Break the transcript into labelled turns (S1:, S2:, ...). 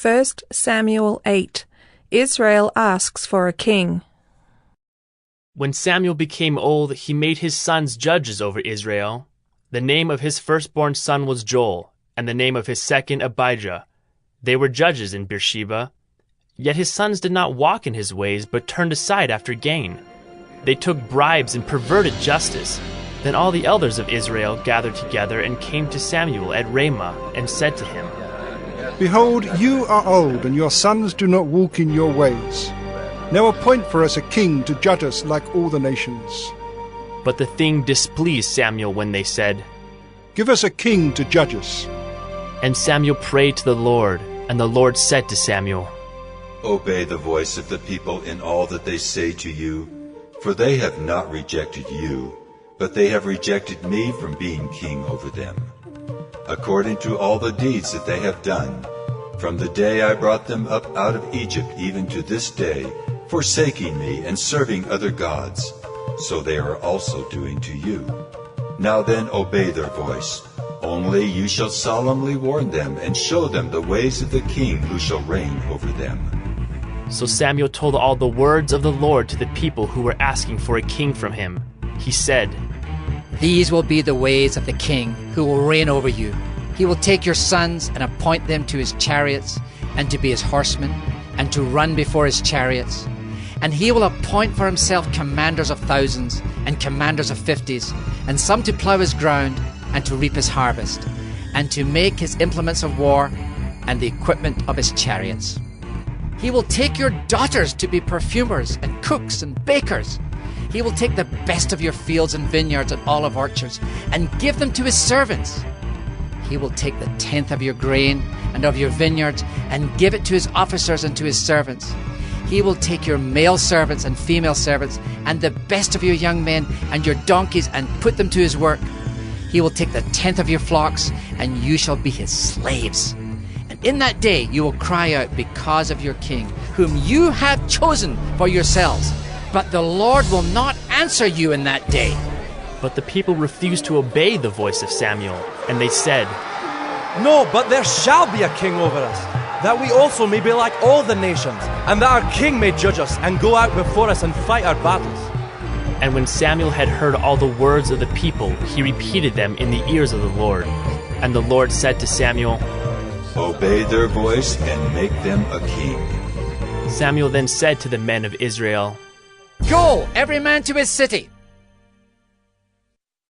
S1: 1 Samuel 8. Israel asks for a king.
S2: When Samuel became old, he made his sons judges over Israel. The name of his firstborn son was Joel, and the name of his second Abijah. They were judges in Beersheba. Yet his sons did not walk in his ways, but turned aside after gain. They took bribes and perverted justice. Then all the elders of Israel gathered together and came to Samuel at Ramah and said to him,
S3: Behold, you are old, and your sons do not walk in your ways. Now appoint for us a king to judge us like all the nations.
S2: But the thing displeased Samuel when they said,
S3: Give us a king to judge us.
S2: And Samuel prayed to the Lord, and the Lord said to Samuel,
S4: Obey the voice of the people in all that they say to you, for they have not rejected you, but they have rejected me from being king over them, according to all the deeds that they have done, from the day I brought them up out of Egypt even to this day, forsaking me and serving other gods, so they are also doing to you. Now then obey their voice, only you shall solemnly warn them and show them the ways of the king who shall reign over them.
S2: So Samuel told all the words of the Lord to the people who were asking for a king from him. He said,
S5: These will be the ways of the king who will reign over you. He will take your sons and appoint them to his chariots and to be his horsemen and to run before his chariots. And he will appoint for himself commanders of thousands and commanders of fifties, and some to plough his ground and to reap his harvest, and to make his implements of war and the equipment of his chariots. He will take your daughters to be perfumers and cooks and bakers. He will take the best of your fields and vineyards and olive orchards and give them to his servants. He will take the tenth of your grain and of your vineyards and give it to his officers and to his servants. He will take your male servants and female servants and the best of your young men and your donkeys and put them to his work. He will take the tenth of your flocks, and you shall be his slaves. And in that day you will cry out because of your king, whom you have chosen for yourselves. But the Lord will not answer you in that day.
S2: But the people refused to obey the voice of Samuel, and they said,
S6: No, but there shall be a king over us, that we also may be like all the nations, and that our king may judge us and go out before us and fight our battles.
S2: And when Samuel had heard all the words of the people, he repeated them in the ears of the Lord. And the Lord said to Samuel,
S4: Obey their voice and make them a king.
S2: Samuel then said to the men of Israel,
S5: Go, every man to his city.